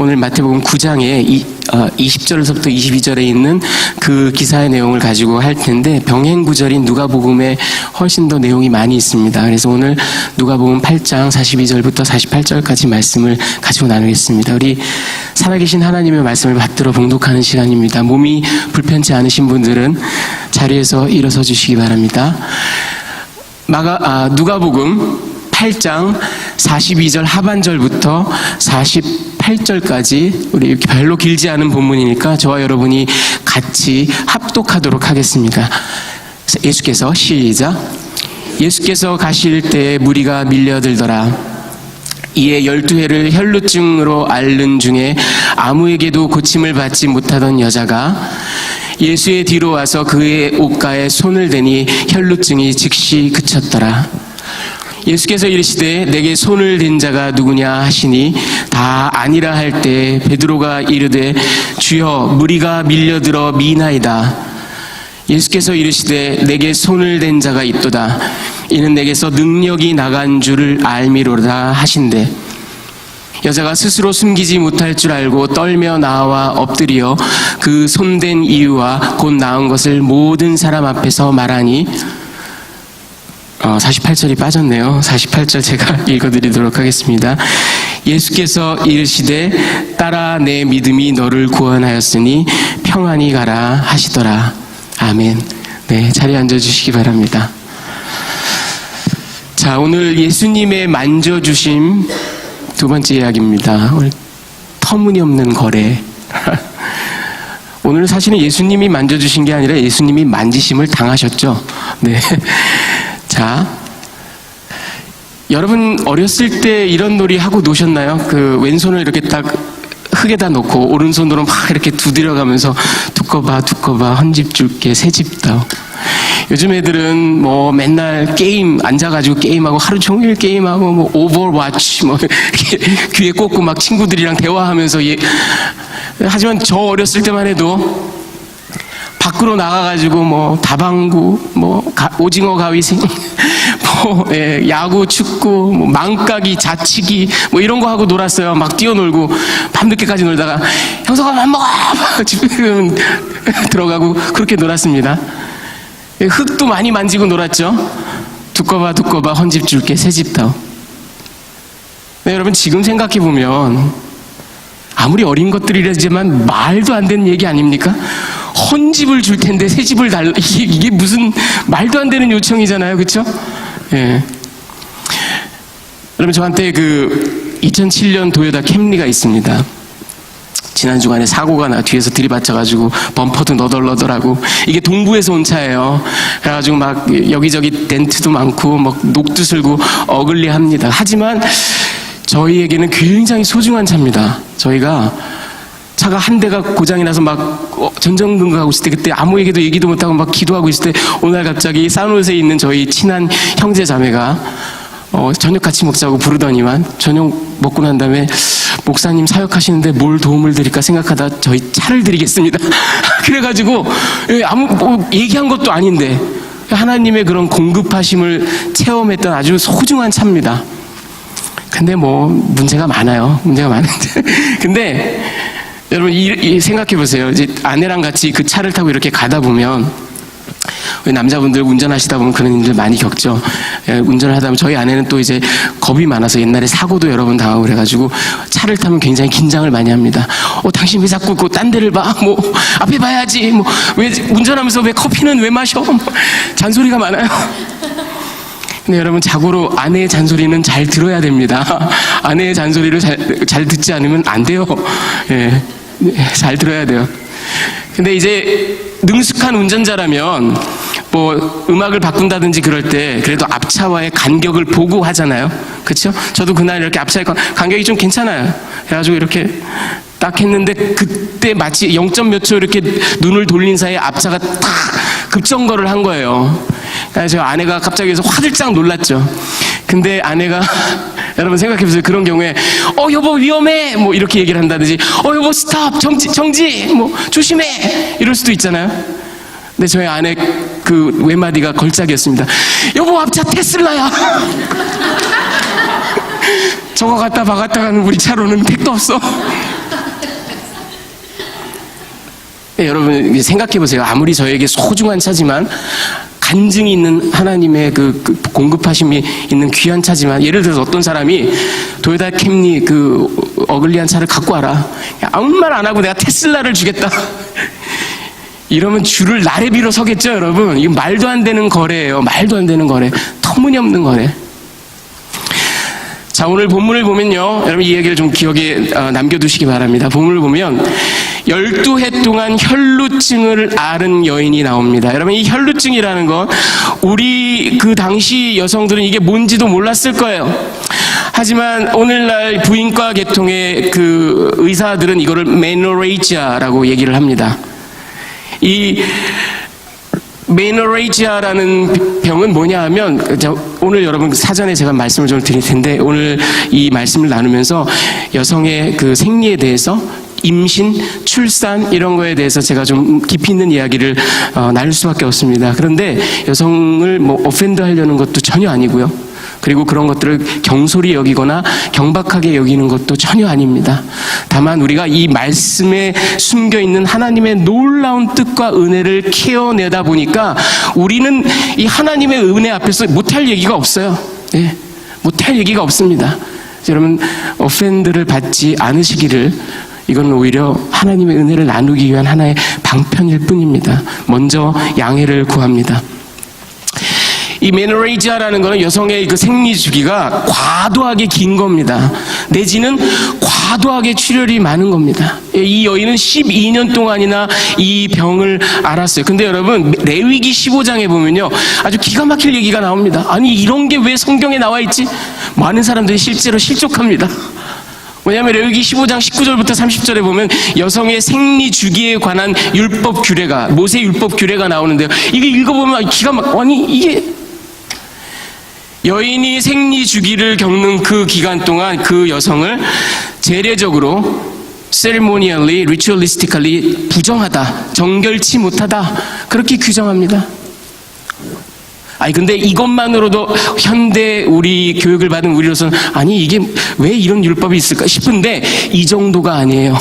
오늘 마태복음 9장에 20절에서부터 22절에 있는 그 기사의 내용을 가지고 할 텐데, 병행 구절인 누가복음에 훨씬 더 내용이 많이 있습니다. 그래서 오늘 누가복음 8장 42절부터 48절까지 말씀을 가지고 나누겠습니다. 우리 살아계신 하나님의 말씀을 받들어 봉독하는 시간입니다. 몸이 불편치 않으신 분들은 자리에서 일어서 주시기 바랍니다. 누가복음 8장 42절 하반절부터 48절까지 우리 이렇게 별로 길지 않은 본문이니까 저와 여러분이 같이 합독하도록 하겠습니다. 예수께서 시작. 예수께서 가실 때 무리가 밀려들더라. 이에 12해를 혈루증으로 앓는 중에 아무에게도 고침을 받지 못하던 여자가 예수의 뒤로 와서 그의 옷가에 손을 대니 혈루증이 즉시 그쳤더라. 예수께서 이르시되 내게 손을 댄 자가 누구냐 하시니 다 아니라 할 때 베드로가 이르되 주여 무리가 밀려들어 미나이다. 예수께서 이르시되 내게 손을 댄 자가 있도다. 이는 내게서 능력이 나간 줄을 알미로다 하신대. 여자가 스스로 숨기지 못할 줄 알고 떨며 나와 엎드려 그 손댄 이유와 곧 나은 것을 모든 사람 앞에서 말하니 48절이 빠졌네요. 48절 제가 읽어드리도록 하겠습니다. 예수께서 이르시되 따라 내 믿음이 너를 구원하였으니 평안히 가라 하시더라. 아멘. 네, 자리에 앉아주시기 바랍니다. 자, 오늘 예수님의 만져주심 두 번째 이야기입니다. 오늘 터무니없는 거래. 오늘 사실은 예수님이 만져주신 게 아니라 예수님이 만지심을 당하셨죠. 네. 자, 여러분 어렸을 때 이런 놀이 하고 노셨나요? 그 왼손을 이렇게 딱 흙에다 놓고 오른손으로 막 이렇게 두드려가면서 두꺼봐 헌집 줄게 새집다. 요즘 애들은 뭐 맨날 게임 앉아가지고 게임하고 하루 종일 게임하고 뭐 오버워치 뭐 귀에 꽂고 막 친구들이랑 대화하면서 하지만 저 어렸을 때만 해도 밖으로 나가가지고 뭐 다방구, 뭐 오징어 가위생, 뭐 야구, 축구, 뭐 망까기, 자치기 뭐 이런 거 하고 놀았어요. 막 뛰어놀고 밤늦게까지 놀다가 형석아 밥 먹어 집에 들어가고 그렇게 놀았습니다. 흙도 많이 만지고 놀았죠. 두꺼봐 헌집 줄게 새집다. 네, 여러분 지금 생각해 보면 아무리 어린 것들이라지만 말도 안 되는 얘기 아닙니까? 헌집을 줄 텐데 새 집을 달라. 이게 무슨 말도 안 되는 요청이잖아요. 그렇죠? 예. 여러분 저한테 그 2007년 도요타 캠리가 있습니다. 지난 주간에 사고가 뒤에서 들이받쳐가지고 범퍼도 너덜너덜하고 이게 동부에서 온 차예요. 그래가지고 막 여기저기 덴트도 많고 막 녹도 슬고 어글리합니다. 하지만 저희에게는 굉장히 소중한 차입니다. 저희가 차가 한 대가 고장이 나서 막 전전긍긍 하고 있을 때 그때 아무에게도 얘기도 못하고 막 기도하고 있을 때 오늘 갑자기 산호세에 있는 저희 친한 형제 자매가 저녁 같이 먹자고 부르더니만 저녁 먹고 난 다음에 목사님 사역하시는데 뭘 도움을 드릴까 생각하다 저희 차를 드리겠습니다. 그래가지고 얘기한 것도 아닌데 하나님의 그런 공급하심을 체험했던 아주 소중한 차입니다. 근데 뭐 문제가 많아요. 문제가 많은데 근데 여러분 생각해 보세요. 이제 아내랑 같이 그 차를 타고 이렇게 가다 보면 남자분들 운전하시다 보면 그런 일들 많이 겪죠. 운전을 하다 보면 저희 아내는 또 이제 겁이 많아서 옛날에 사고도 여러 번 당하고 그래가지고 차를 타면 굉장히 긴장을 많이 합니다. 당신 왜 자꾸 딴 데를 봐? 뭐 앞에 봐야지. 뭐 왜 운전하면서 왜 커피는 왜 마셔? 뭐 잔소리가 많아요. 근데 여러분 자고로 아내의 잔소리는 잘 들어야 됩니다. 아내의 잔소리를 잘 듣지 않으면 안 돼요. 예, 잘 들어야 돼요. 근데 이제 능숙한 운전자라면 뭐 음악을 바꾼다든지 그럴 때 그래도 앞차와의 간격을 보고 하잖아요. 그렇죠? 저도 그날 이렇게 앞차의 간격이 좀 괜찮아요. 그래가지고 이렇게 딱 했는데 그때 마치 0. 몇 초 이렇게 눈을 돌린 사이에 앞차가 탁 급정거를 한 거예요. 그래서 저 아내가 갑자기 해서 화들짝 놀랐죠. 근데 아내가 여러분 생각해보세요. 그런 경우에 여보 위험해 뭐 이렇게 얘기를 한다든지 여보 스탑 정지 뭐 조심해 이럴 수도 있잖아요. 근데 저희 아내 그 외마디가 걸작이었습니다. 여보 앞차 테슬라야. 저거 갖다 박았다 가는 우리 차로는 택도 없어. 여러분 생각해 보세요. 아무리 저에게 소중한 차지만, 간증이 있는 하나님의 그 공급하심이 있는 귀한 차지만, 예를 들어서 어떤 사람이 도요타 캠리 어글리한 차를 갖고 와라, 아무 말 안 하고 내가 테슬라를 주겠다 이러면 줄을 나래 빌어 서겠죠. 여러분, 이거 말도 안 되는 거래예요. 말도 안 되는 거래, 터무니없는 거래. 자, 오늘 본문을 보면요, 여러분 이 얘기를 좀 기억에 남겨두시기 바랍니다. 본문을 보면 12해 동안 혈루증을 앓은 여인이 나옵니다. 여러분, 이 혈루증이라는 건 우리 그 당시 여성들은 이게 뭔지도 몰랐을 거예요. 하지만 오늘날 부인과 계통의 그 의사들은 이거를 메노레이지아라고 얘기를 합니다. 이 메노레이지아라는 병은 뭐냐 하면, 오늘 여러분 사전에 제가 말씀을 좀 드릴 텐데, 오늘 이 말씀을 나누면서 여성의 그 생리에 대해서, 임신, 출산 이런 거에 대해서 제가 좀 깊이 있는 이야기를 나눌 수밖에 없습니다. 그런데 여성을 오펜드 하려는 것도 전혀 아니고요. 그리고 그런 것들을 경솔히 여기거나 경박하게 여기는 것도 전혀 아닙니다. 다만 우리가 이 말씀에 숨겨있는 하나님의 놀라운 뜻과 은혜를 캐어내다 보니까 우리는 이 하나님의 은혜 앞에서 못할 얘기가 없어요. 네, 못할 얘기가 없습니다. 여러분, 오펜드를 받지 않으시기를, 이건 오히려 하나님의 은혜를 나누기 위한 하나의 방편일 뿐입니다. 먼저 양해를 구합니다. 이 메노레이지아라는 것은 여성의 그 생리 주기가 과도하게 긴 겁니다. 내지는 과도하게 출혈이 많은 겁니다. 이 여인은 12년 동안이나 이 병을 앓았어요. 근데 여러분, 레위기 15장에 보면요, 아주 기가 막힐 얘기가 나옵니다. 아니, 이런 게 왜 성경에 나와 있지? 많은 사람들이 실제로 실족합니다. 왜냐하면 레위기 15장 19절부터 30절에 보면 여성의 생리 주기에 관한 율법 규례가, 모세 율법 규례가 나오는데요, 이게 읽어보면 기가 막, 아니 이게, 여인이 생리 주기를 겪는 그 기간 동안 그 여성을 제례적으로 ceremonially, ritualistically 부정하다, 정결치 못하다, 그렇게 규정합니다. 아니 근데 이것만으로도 현대 우리 교육을 받은 우리로서는, 아니 이게 왜 이런 율법이 있을까 싶은데, 이 정도가 아니에요.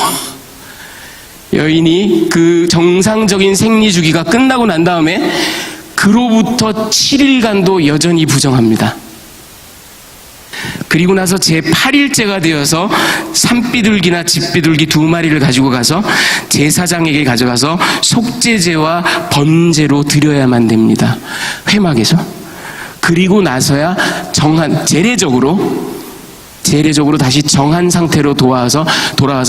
여인이 그 정상적인 생리 주기가 끝나고 난 다음에 그로부터 7일간도 여전히 부정합니다. 그리고 나서 제8일째가 되어서 산비둘기나 집비둘기 2마리를 가지고 가서 제사장에게 가져가서 속죄제와 번제로 드려야만 됩니다. 회막에서. 그리고 나서야 제례적으로 다시 정한 상태로 돌아와서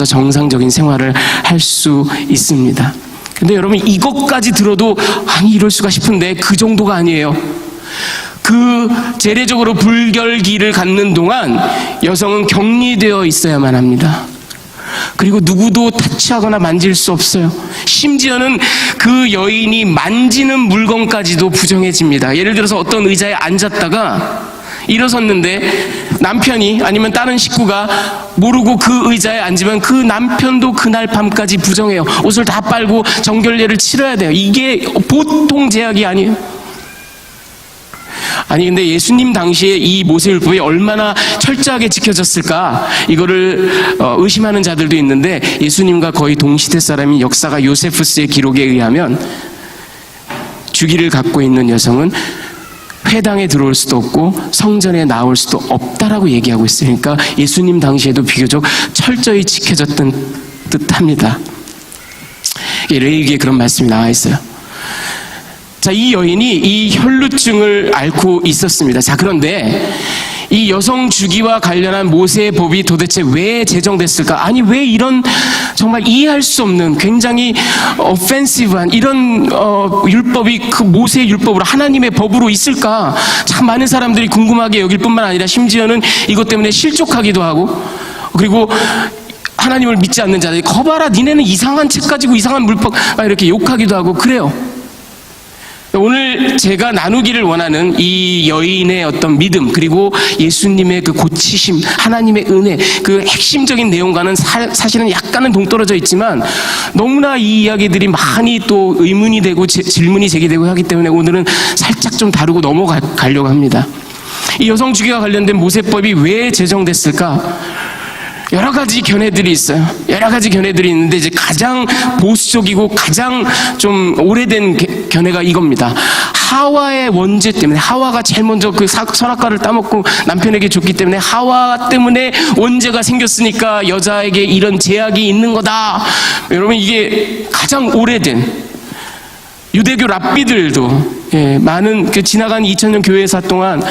정상적인 생활을 할 수 있습니다. 근데 여러분, 이것까지 들어도 아니 이럴 수가 싶은데, 그 정도가 아니에요. 그 제례적으로 불결기를 갖는 동안 여성은 격리되어 있어야만 합니다. 그리고 누구도 터치하거나 만질 수 없어요. 심지어는 그 여인이 만지는 물건까지도 부정해집니다. 예를 들어서 어떤 의자에 앉았다가 일어섰는데 남편이 아니면 다른 식구가 모르고 그 의자에 앉으면 그 남편도 그날 밤까지 부정해요. 옷을 다 빨고 정결례를 치러야 돼요. 이게 보통 제약이 아니에요. 아니 근데 예수님 당시에 이 모세율법이 얼마나 철저하게 지켜졌을까, 이거를 의심하는 자들도 있는데, 예수님과 거의 동시대 사람인 역사가 요세푸스의 기록에 의하면 주기를 갖고 있는 여성은 회당에 들어올 수도 없고 성전에 나올 수도 없다라고 얘기하고 있으니까 예수님 당시에도 비교적 철저히 지켜졌던 듯합니다. 레위기에 그런 말씀이 나와 있어요. 자, 이 여인이 이 혈루증을 앓고 있었습니다. 자, 그런데 이 여성 주기와 관련한 모세의 법이 도대체 왜 제정됐을까? 아니, 왜 이런 정말 이해할 수 없는 굉장히 offensive한 이런 율법이 그 모세의 율법으로, 하나님의 법으로 있을까? 참 많은 사람들이 궁금하게 여길 뿐만 아니라 심지어는 이것 때문에 실족하기도 하고, 그리고 하나님을 믿지 않는 자들이 거봐라, 니네는 이상한 책 가지고 이상한 물법, 이렇게 욕하기도 하고 그래요. 오늘 제가 나누기를 원하는 이 여인의 어떤 믿음, 그리고 예수님의 그 고치심, 하나님의 은혜, 그 핵심적인 내용과는 사실은 약간은 동떨어져 있지만 너무나 이 이야기들이 많이 또 의문이 되고 질문이 제기되고 하기 때문에 오늘은 살짝 좀 다루고 넘어가려고 합니다. 이 여성 주기와 관련된 모세법이 왜 제정됐을까? 여러 가지 견해들이 있어요. 여러 가지 견해들이 있는데 이제 가장 보수적이고 가장 좀 오래된 견해가 이겁니다. 하와의 원죄 때문에, 하와가 제일 먼저 그 선악과를 따먹고 남편에게 줬기 때문에 하와 때문에 원죄가 생겼으니까 여자에게 이런 제약이 있는 거다. 여러분, 이게 가장 오래된 유대교 랍비들도 많은 그 지나간 2000년 교회사 동안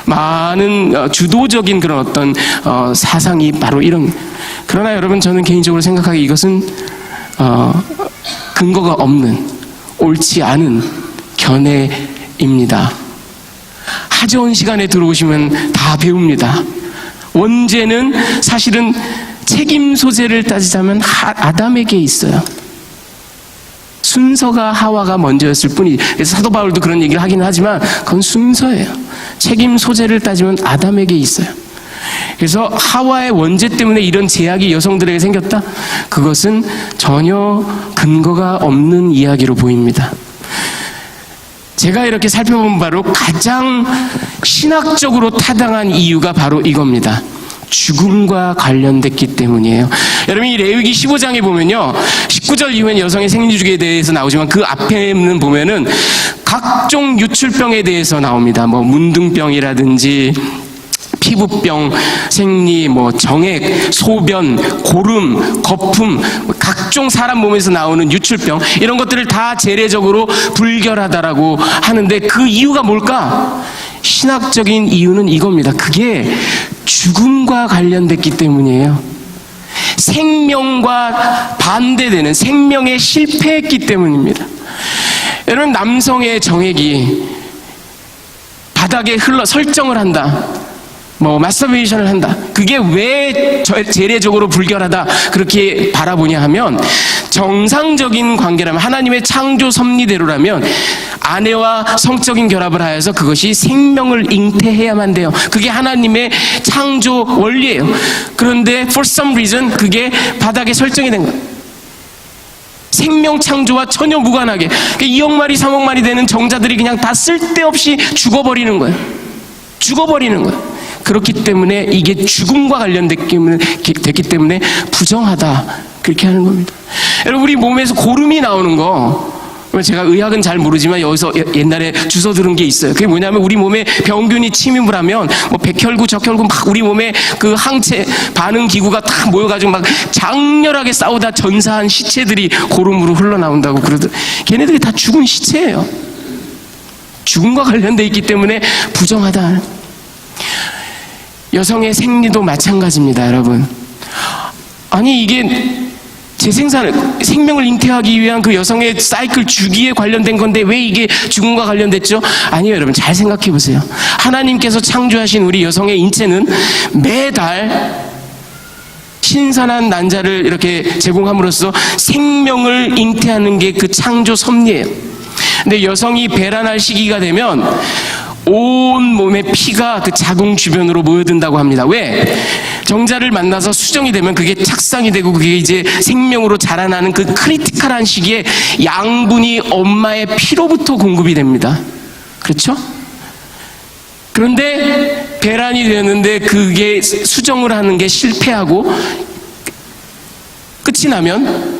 많은 주도적인 그런 어떤 사상이 바로 이런. 그러나 여러분, 저는 개인적으로 생각하기에 이것은 근거가 없는, 옳지 않은 견해입니다. 하재원 시간에 들어오시면 다 배웁니다. 원죄는 사실은 책임 소재를 따지자면 아담에게 있어요. 순서가 하와가 먼저였을 뿐이. 그래서 사도 바울도 그런 얘기를 하긴 하지만 그건 순서예요. 책임 소재를 따지면 아담에게 있어요. 그래서 하와의 원죄 때문에 이런 제약이 여성들에게 생겼다? 그것은 전혀 근거가 없는 이야기로 보입니다. 제가 이렇게 살펴본 바로 가장 신학적으로 타당한 이유가 바로 이겁니다. 죽음과 관련됐기 때문이에요. 여러분, 이 레위기 15장에 보면요, 19절 이후엔 여성의 생리주기에 대해서 나오지만 그 앞에는 보면은 각종 유출병에 대해서 나옵니다. 뭐 문둥병이라든지 피부병, 생리, 정액, 소변, 고름, 거품, 각종 사람 몸에서 나오는 유출병, 이런 것들을 다 재래적으로 불결하다라고 하는데 그 이유가 뭘까? 신학적인 이유는 이겁니다. 그게 죽음과 관련됐기 때문이에요. 생명과 반대되는, 생명에 실패했기 때문입니다. 여러분, 남성의 정액이 바닥에 설정을 한다, 마스터베이션을 한다. 그게 왜 재래적으로 불결하다 그렇게 바라보냐 하면, 정상적인 관계라면, 하나님의 창조 섭리대로라면 아내와 성적인 결합을 하여서 그것이 생명을 잉태해야만 돼요. 그게 하나님의 창조 원리예요. 그런데 for some reason 그게 바닥에 설정이 된 거예요. 생명 창조와 전혀 무관하게 2억 마리 3억 마리 되는 정자들이 그냥 다 쓸데없이 죽어버리는 거예요. 죽어버리는 거예요. 그렇기 때문에 이게 죽음과 관련됐기 때문에 부정하다, 그렇게 하는 겁니다. 여러분, 우리 몸에서 고름이 나오는 거, 제가 의학은 잘 모르지만 여기서 옛날에 주워 들은 게 있어요. 그게 뭐냐면, 우리 몸에 병균이 침입을 하면 백혈구, 적혈구 막 우리 몸에 그 항체 반응 기구가 다 모여가지고 막 장렬하게 싸우다 전사한 시체들이 고름으로 흘러나온다고 그러더라고요. 걔네들이 다 죽은 시체예요. 죽음과 관련돼 있기 때문에 부정하다. 여성의 생리도 마찬가지입니다, 여러분. 아니, 이게 생명을 잉태하기 위한 그 여성의 사이클 주기에 관련된 건데 왜 이게 죽음과 관련됐죠? 아니요, 여러분, 잘 생각해 보세요. 하나님께서 창조하신 우리 여성의 인체는 매달 신선한 난자를 이렇게 제공함으로써 생명을 잉태하는 게 그 창조 섭리예요. 근데 여성이 배란할 시기가 되면 온 몸의 피가 그 자궁 주변으로 모여든다고 합니다. 왜? 정자를 만나서 수정이 되면 그게 착상이 되고 그게 이제 생명으로 자라나는 그 크리티컬한 시기에 양분이 엄마의 피로부터 공급이 됩니다. 그렇죠? 그런데 배란이 되었는데 그게 수정을 하는 게 실패하고 끝이 나면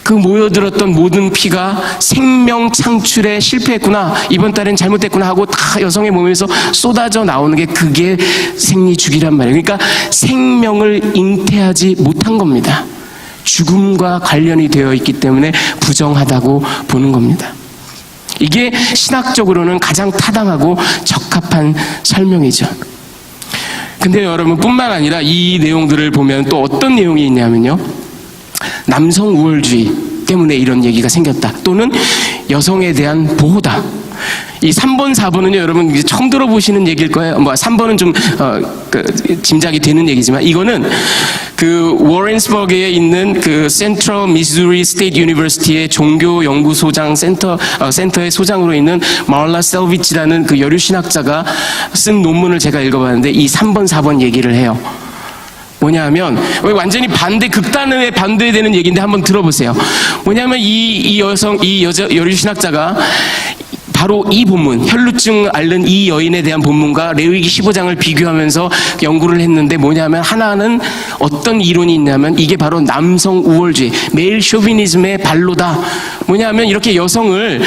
그 모여들었던 모든 피가 생명 창출에 실패했구나, 이번 달엔 잘못됐구나 하고 다 여성의 몸에서 쏟아져 나오는 게 그게 생리주기란 말이에요. 그러니까 생명을 잉태하지 못한 겁니다. 죽음과 관련이 되어 있기 때문에 부정하다고 보는 겁니다. 이게 신학적으로는 가장 타당하고 적합한 설명이죠. 근데 여러분, 뿐만 아니라 이 내용들을 보면 또 어떤 내용이 있냐면요, 남성 우월주의 때문에 이런 얘기가 생겼다, 또는 여성에 대한 보호다. 이 3번, 4번은요, 여러분 이제 처음 들어보시는 얘기일 거예요. 3번은 좀 짐작이 되는 얘기지만, 이거는 그 워렌스버그에 있는 그 센트럴 미주리 스테이트 유니버시티의 종교 연구소장 센터의 소장으로 있는 마를라 셀비치라는 그 여류 신학자가 쓴 논문을 제가 읽어봤는데, 이 3번, 4번 얘기를 해요. 뭐냐 하면, 완전히 극단에 반대되는 얘기인데 한번 들어보세요. 뭐냐면 이 여류 신학자가 바로 이 본문, 혈루증 앓는 이 여인에 대한 본문과 레위기 15장을 비교하면서 연구를 했는데 뭐냐면 하나는 어떤 이론이 있냐면 이게 바로 남성 우월주의, 메일 쇼비니즘의 발로다. 뭐냐면 이렇게 여성을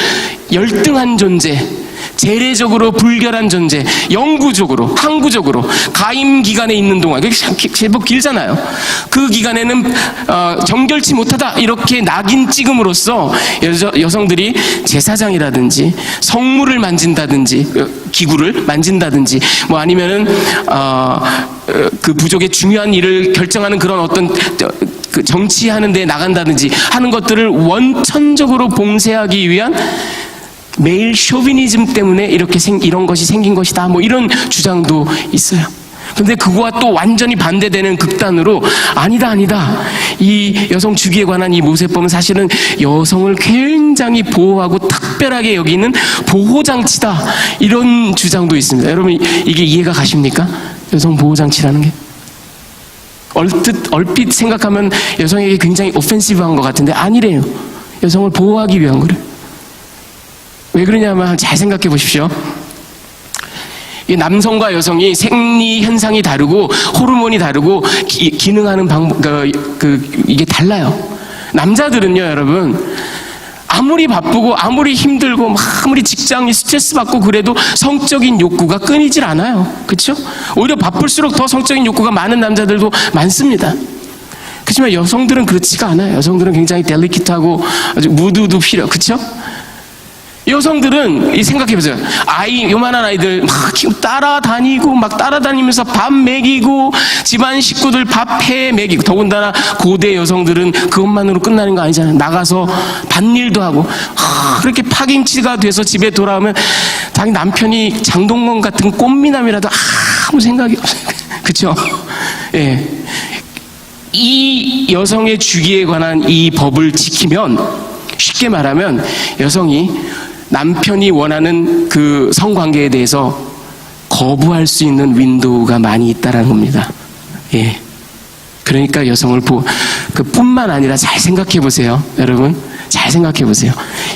열등한 존재, 재래적으로 불결한 존재, 영구적으로, 항구적으로 가임 기간에 있는 동안, 그게 제법 길잖아요. 그 기간에는 정결치 못하다 이렇게 낙인 찍음으로써 여성들이 제사장이라든지 성물을 만진다든지 기구를 만진다든지 뭐 아니면은 그 부족의 중요한 일을 결정하는 그런 어떤 그 정치하는 데 나간다든지 하는 것들을 원천적으로 봉쇄하기 위한 메일 쇼비니즘 때문에 이렇게 이런 것이 생긴 것이다. 뭐 이런 주장도 있어요. 근데 그거와 또 완전히 반대되는 극단으로 아니다. 이 여성 주기에 관한 이 모세법은 사실은 여성을 굉장히 보호하고 특별하게 여기는 보호장치다. 이런 주장도 있습니다. 여러분 이게 이해가 가십니까? 여성 보호장치라는 게. 얼핏 생각하면 여성에게 굉장히 오펜시브한 것 같은데 아니래요. 여성을 보호하기 위한 거래요. 왜 그러냐면 잘 생각해 보십시오. 이 남성과 여성이 생리 현상이 다르고 호르몬이 다르고 기능하는 방법 이게 달라요. 남자들은요, 여러분 아무리 바쁘고 아무리 힘들고 아무리 직장이 스트레스 받고 그래도 성적인 욕구가 끊이질 않아요. 그렇죠? 오히려 바쁠수록 더 성적인 욕구가 많은 남자들도 많습니다. 그렇지만 여성들은 그렇지가 않아요. 여성들은 굉장히 델리키트하고 아주 무드도 필요. 그렇죠? 여성들은 생각해보세요. 요만한 아이들 막 따라다니고 막 따라다니면서 밥 먹이고 집안 식구들 밥해 먹이고, 더군다나 고대 여성들은 그것만으로 끝나는 거 아니잖아요. 나가서 밭일도 하고 그렇게 파김치가 돼서 집에 돌아오면 자기 남편이 장동건 같은 꽃미남이라도 아무 생각이 없어요. 그렇죠? 예. 이 여성의 주기에 관한 이 법을 지키면, 쉽게 말하면 여성이 남편이 원하는 그 성관계에 대해서 거부할 수 있는 윈도우가 많이 있다는 겁니다. 예. 그러니까 여성을 뿐만 아니라 잘 생각해 보세요. 여러분, 잘 생각해 보세요.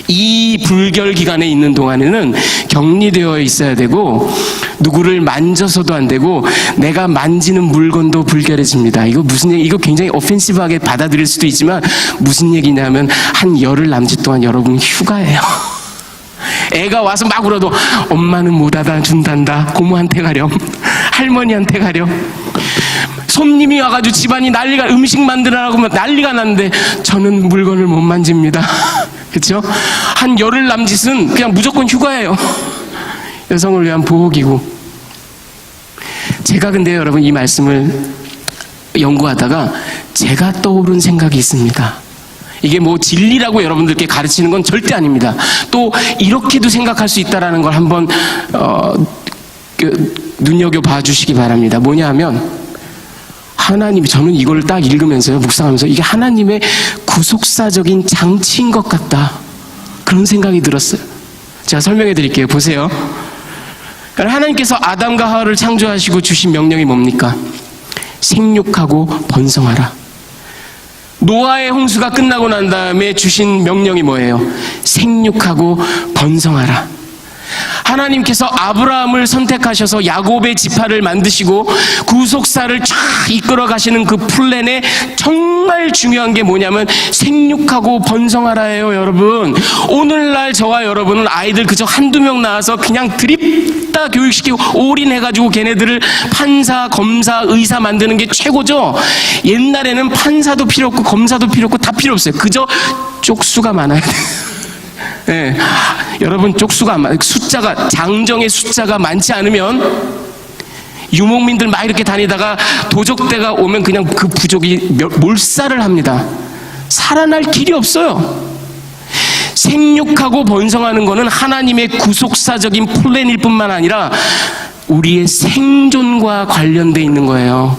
이 불결 기간에 있는 동안에는 격리되어 있어야 되고, 누구를 만져서도 안 되고, 내가 만지는 물건도 불결해집니다. 이거 무슨 얘기, 이거 굉장히 오펜시브하게 받아들일 수도 있지만, 무슨 얘기냐면, 한 열흘 남짓 동안 여러분 휴가예요. 애가 와서 막 울어도 엄마는 못 알아준단다. 고모한테 가렴, 할머니한테 가렴. 손님이 와가지고 집안이 난리가, 음식 만들라고 난리가 났는데 저는 물건을 못 만집니다. 그렇죠? 한 열흘 남짓은 그냥 무조건 휴가예요. 여성을 위한 보호기구. 제가 근데 여러분 이 말씀을 연구하다가 제가 떠오른 생각이 있습니다. 이게 뭐 진리라고 여러분들께 가르치는 건 절대 아닙니다. 또 이렇게도 생각할 수 있다는 걸 한번 눈여겨봐 주시기 바랍니다. 뭐냐 하면, 하나님이, 저는 이걸 딱 읽으면서요, 묵상하면서 이게 하나님의 구속사적인 장치인 것 같다, 그런 생각이 들었어요. 제가 설명해 드릴게요. 보세요. 하나님께서 아담과 하와를 창조하시고 주신 명령이 뭡니까? 생육하고 번성하라. 노아의 홍수가 끝나고 난 다음에 주신 명령이 뭐예요? 생육하고 번성하라. 하나님께서 아브라함을 선택하셔서 야곱의 지파를 만드시고 구속사를 쫙 이끌어 가시는 그 플랜에 정말 중요한 게 뭐냐면 생육하고 번성하라예요. 여러분, 오늘날 저와 여러분은 아이들 그저 한두 명 낳아서 그냥 드립다 교육시키고 올인해가지고 걔네들을 판사, 검사, 의사 만드는 게 최고죠. 옛날에는 판사도 필요 없고 검사도 필요 없고 다 필요 없어요. 그저 쪽수가 많아야 돼요. 네. 여러분, 쪽수가 숫자가, 장정의 숫자가 많지 않으면 유목민들 막 이렇게 다니다가 도적대가 오면 그냥 그 부족이 몰살을 합니다. 살아날 길이 없어요. 생육하고 번성하는 것은 하나님의 구속사적인 플랜일 뿐만 아니라 우리의 생존과 관련되어 있는 거예요.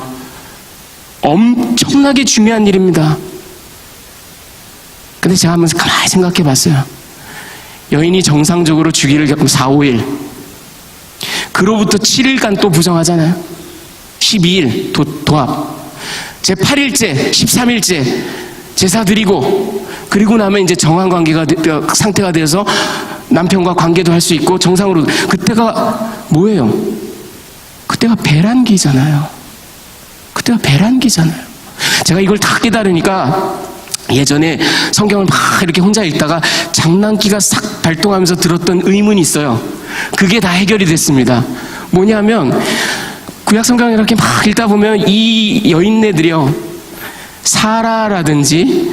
엄청나게 중요한 일입니다. 근데 제가 한번 가만히 생각해 봤어요. 여인이 정상적으로 주기를 겪으면 4, 5일, 그로부터 7일간 또 부정하잖아요. 12일 도합, 제 8일째, 13일째 제사 드리고, 그리고 나면 이제 정한 관계가 상태가 되어서 남편과 관계도 할 수 있고 정상으로. 그때가 뭐예요? 그때가 배란기잖아요. 그때가 배란기잖아요. 제가 이걸 다 깨달으니까 예전에 성경을 막 이렇게 혼자 읽다가 장난기가 싹 발동하면서 들었던 의문이 있어요. 그게 다 해결이 됐습니다. 뭐냐면 구약 성경을 이렇게 막 읽다 보면 이 여인네들이요, 사라라든지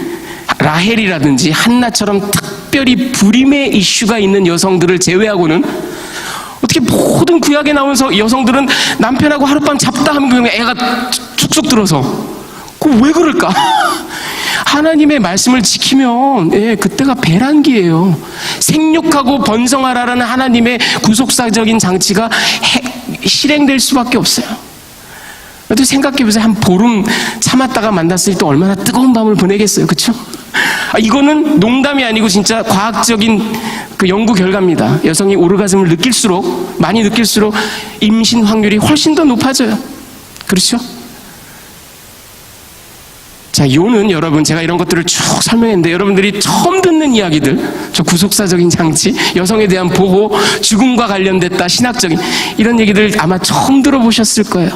라헬이라든지 한나처럼 특별히 불임의 이슈가 있는 여성들을 제외하고는 어떻게 모든 구약에 나온 여성들은 남편하고 하룻밤 잡다 하면 그냥 애가 축쑥 들어서. 왜 그럴까? 하나님의 말씀을 지키면 그때가 배란기예요. 생육하고 번성하라는 하나님의 구속사적인 장치가 실행될 수밖에 없어요. 그래도 생각해보세요. 한 보름 참았다가 만났을 때 얼마나 뜨거운 밤을 보내겠어요. 그렇죠? 이거는 농담이 아니고 진짜 과학적인 그 연구 결과입니다. 여성이 오르가즘을 많이 느낄수록 임신 확률이 훨씬 더 높아져요. 그렇죠? 자, 요는 여러분, 제가 이런 것들을 쭉 설명했는데 여러분들이 처음 듣는 이야기들, 저 구속사적인 장치, 여성에 대한 보호, 죽음과 관련됐다, 신학적인 이런 얘기들 아마 처음 들어보셨을 거예요.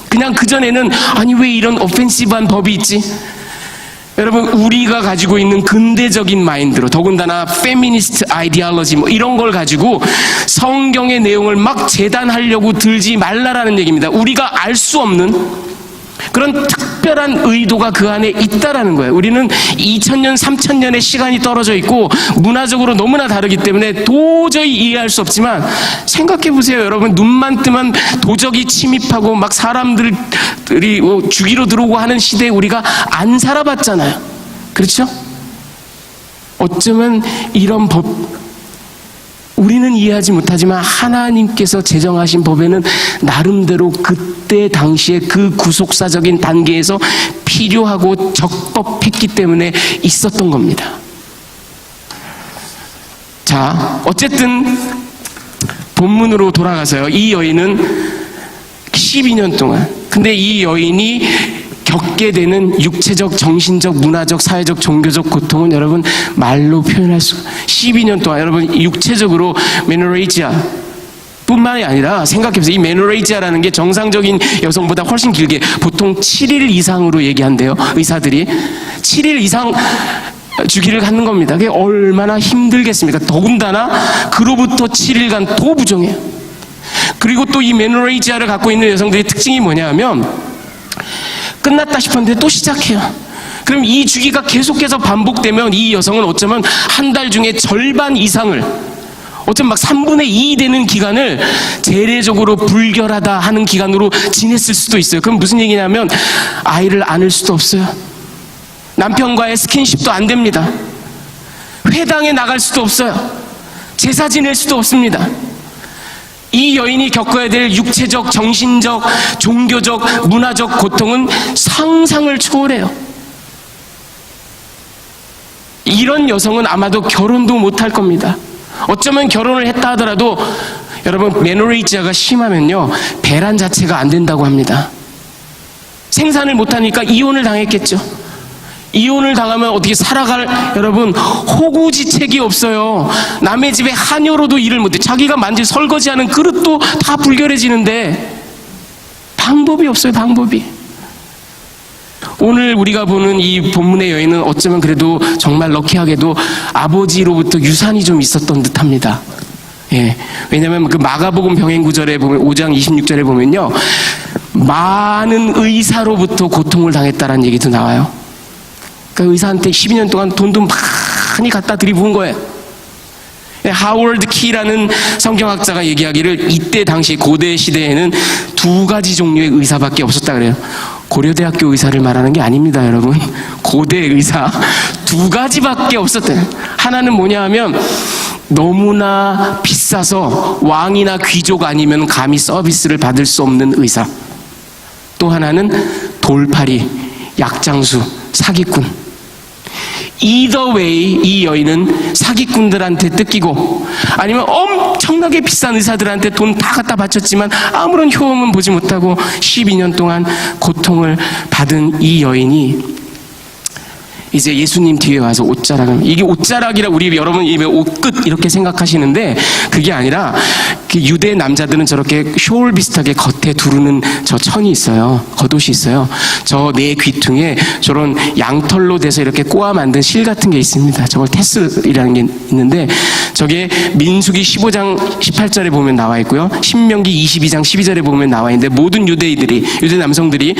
그냥 그전에는 아니 왜 이런 오펜시브한 법이 있지? 여러분, 우리가 가지고 있는 근대적인 마인드로, 더군다나 페미니스트 아이디올로지 뭐 이런 걸 가지고 성경의 내용을 막 재단하려고 들지 말라라는 얘기입니다. 우리가 알 수 없는 그런 특별한 의도가 그 안에 있다라는 거예요. 우리는 2000년, 3000년의 시간이 떨어져 있고 문화적으로 너무나 다르기 때문에 도저히 이해할 수 없지만, 생각해 보세요. 여러분, 눈만 뜨면 도적이 침입하고 막 사람들이 죽이러 들어오고 하는 시대에 우리가 안 살아봤잖아요. 그렇죠? 어쩌면 이런 법, 우리는 이해하지 못하지만 하나님께서 제정하신 법에는 나름대로 그때 당시에 그 구속사적인 단계에서 필요하고 적법했기 때문에 있었던 겁니다. 자, 어쨌든 본문으로 돌아가서요. 이 여인은 12년 동안, 근데 이 여인이 겪게 되는 육체적, 정신적, 문화적, 사회적, 종교적 고통은 여러분 말로 표현할 수, 12년 동안 여러분 육체적으로 메노레이지아 뿐만이 아니라, 생각해보세요. 이 메노레이지아라는 게 정상적인 여성보다 훨씬 길게, 보통 7일 이상으로 얘기한대요. 의사들이 7일 이상 주기를 갖는 겁니다. 그게 얼마나 힘들겠습니까? 더군다나 그로부터 7일간 또 부정해요. 그리고 또 이 메노레이지아를 갖고 있는 여성들의 특징이 뭐냐 하면, 끝났다 싶었는데 또 시작해요. 그럼 이 주기가 계속해서 반복되면 이 여성은 어쩌면 한 달 중에 절반 이상을, 어쩌면 막 3분의 2 되는 기간을 재래적으로 불결하다 하는 기간으로 지냈을 수도 있어요. 그럼 무슨 얘기냐면 아이를 안을 수도 없어요. 남편과의 스킨십도 안 됩니다. 회당에 나갈 수도 없어요. 제사 지낼 수도 없습니다. 이 여인이 겪어야 될 육체적, 정신적, 종교적, 문화적 고통은 상상을 초월해요. 이런 여성은 아마도 결혼도 못할 겁니다. 어쩌면 결혼을 했다 하더라도 여러분, 메노레이지아가 심하면요, 배란 자체가 안 된다고 합니다. 생산을 못하니까 이혼을 당했겠죠. 이혼을 당하면 어떻게 살아갈, 여러분, 호구지책이 없어요. 남의 집에 하녀로도 일을 못해. 자기가 만질 설거지하는 그릇도 다 불결해지는데 방법이 없어요. 방법이. 오늘 우리가 보는 이 본문의 여인은 어쩌면 그래도 정말 럭키하게도 아버지로부터 유산이 좀 있었던 듯합니다. 예. 왜냐하면 그 마가복음 병행 구절에 보면 5장 26절에 보면요, 많은 의사로부터 고통을 당했다라는 얘기도 나와요. 그러니까 의사한테 12년 동안 돈도 많이 갖다 들이부은 거예요. 하워드 키라는 성경학자가 얘기하기를 이때 당시 고대 시대에는 2가지 종류의 의사밖에 없었다 그래요. 고려대학교 의사를 말하는 게 아닙니다, 여러분. 고대 의사 2가지밖에 없었대요. 하나는 뭐냐 하면 너무나 비싸서 왕이나 귀족 아니면 감히 서비스를 받을 수 없는 의사. 또 하나는 돌팔이, 약장수, 사기꾼. Either way, 이 여인은 사기꾼들한테 뜯기고 아니면 엄청나게 비싼 의사들한테 돈 다 갖다 바쳤지만 아무런 효험은 보지 못하고 12년 동안 고통을 받은 이 여인이 이제 예수님 뒤에 와서 옷자락을, 이게 옷자락이라 우리 여러분 입에 옷끝 이렇게 생각하시는데 그게 아니라 그 유대 남자들은 저렇게 숄 비슷하게 겉에 두르는 저 천이 있어요. 겉옷이 있어요. 저 내 귀퉁에 저런 양털로 돼서 이렇게 꼬아 만든 실 같은 게 있습니다. 저걸 테슬이라는 게 있는데 저게 민수기 15장 18절에 보면 나와 있고요. 신명기 22장 12절에 보면 나와 있는데 모든 유대 남성들이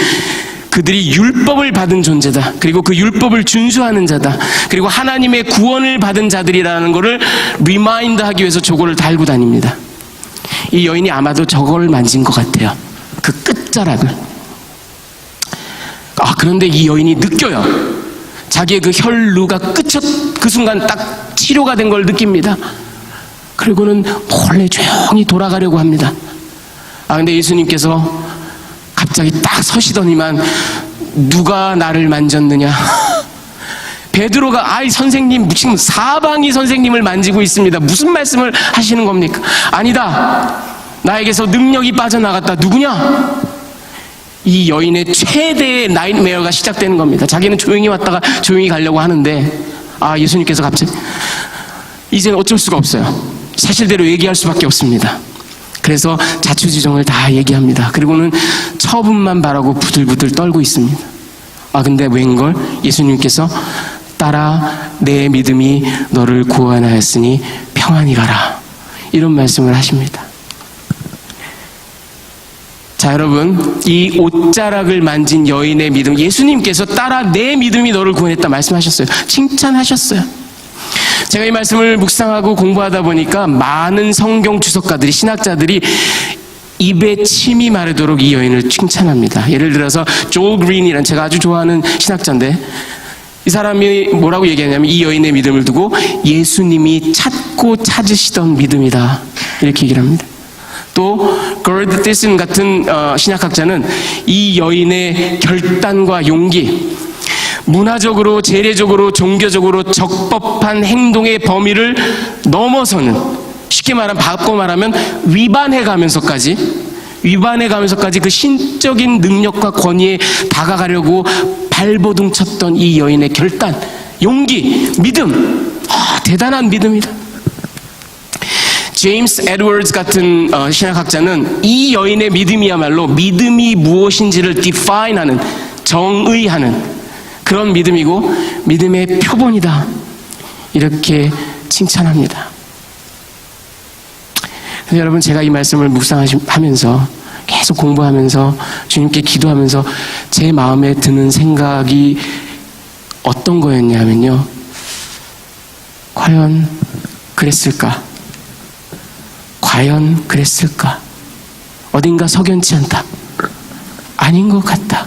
그들이 율법을 받은 존재다. 그리고 그 율법을 준수하는 자다. 그리고 하나님의 구원을 받은 자들이라는 것을 리마인드 하기 위해서 저거를 달고 다닙니다. 이 여인이 아마도 저걸 만진 것 같아요. 그 끝자락을. 그런데 이 여인이 느껴요. 자기의 그 혈루가 그 순간 딱 치료가 된 걸 느낍니다. 그리고는 몰래 조용히 돌아가려고 합니다. 근데 예수님께서 갑자기 딱 서시더니만 누가 나를 만졌느냐? 베드로가 선생님 지금 사방이 선생님을 만지고 있습니다. 무슨 말씀을 하시는 겁니까? 아니다. 나에게서 능력이 빠져나갔다. 누구냐? 이 여인의 최대의 나이트메어가 시작되는 겁니다. 자기는 조용히 왔다가 조용히 가려고 하는데 예수님께서 갑자기 이제는 어쩔 수가 없어요. 사실대로 얘기할 수밖에 없습니다. 그래서 자초지종을 다 얘기합니다. 그리고는 처분만 바라고 부들부들 떨고 있습니다. 근데 웬걸? 예수님께서 따라 내 믿음이 너를 구원하였으니 평안히 가라. 이런 말씀을 하십니다. 자, 여러분, 이 옷자락을 만진 여인의 믿음, 예수님께서 따라 내 믿음이 너를 구원했다 말씀하셨어요. 칭찬하셨어요. 제가 이 말씀을 묵상하고 공부하다 보니까 많은 성경 주석가들이, 신학자들이 입에 침이 마르도록 이 여인을 칭찬합니다. 예를 들어서 조엘 그린이라는 제가 아주 좋아하는 신학자인데 이 사람이 뭐라고 얘기하냐면 이 여인의 믿음을 두고 예수님이 찾고 찾으시던 믿음이다 이렇게 얘기를 합니다. 또 거드 띠슨 같은 신학학자는 이 여인의 결단과 용기, 문화적으로, 재래적으로, 종교적으로 적법한 행동의 범위를 넘어서는, 쉽게 바꿔 말하면 위반해 가면서까지 그 신적인 능력과 권위에 다가가려고 발버둥 쳤던 이 여인의 결단, 용기, 믿음, 대단한 믿음이다. 제임스 에드워즈 같은 신학학자는 이 여인의 믿음이야말로 믿음이 무엇인지를 디파인하는, 정의하는 그런 믿음이고 믿음의 표본이다 이렇게 칭찬합니다. 그래서 여러분, 제가 이 말씀을 묵상하면서 계속 공부하면서 주님께 기도하면서 제 마음에 드는 생각이 어떤 거였냐면요, 과연 그랬을까? 과연 그랬을까? 어딘가 석연치 않다. 아닌 것 같다.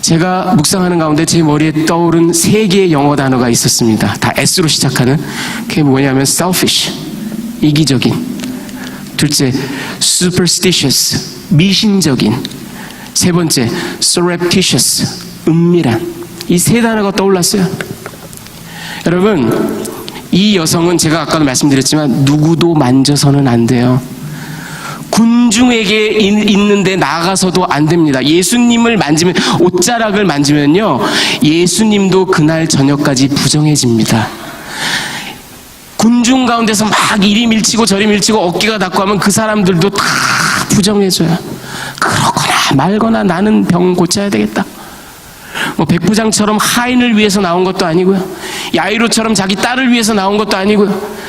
제가 묵상하는 가운데 제 머리에 떠오른 3개의 영어 단어가 있었습니다. 다 S로 시작하는. 그게 뭐냐면 selfish, 이기적인. 둘째, superstitious, 미신적인. 세 번째, surreptitious, 은밀한. 이 3 단어가 떠올랐어요. 여러분, 이 여성은 제가 아까도 말씀드렸지만 누구도 만져서는 안 돼요. 군중에게 있는데 나가서도 안 됩니다. 예수님을 만지면, 옷자락을 만지면요, 예수님도 그날 저녁까지 부정해집니다. 군중 가운데서 막 이리 밀치고 저리 밀치고 어깨가 닿고 하면 그 사람들도 다 부정해줘요. 그렇거나 말거나 나는 병 고쳐야 되겠다. 백부장처럼 하인을 위해서 나온 것도 아니고요, 야이로처럼 자기 딸을 위해서 나온 것도 아니고요,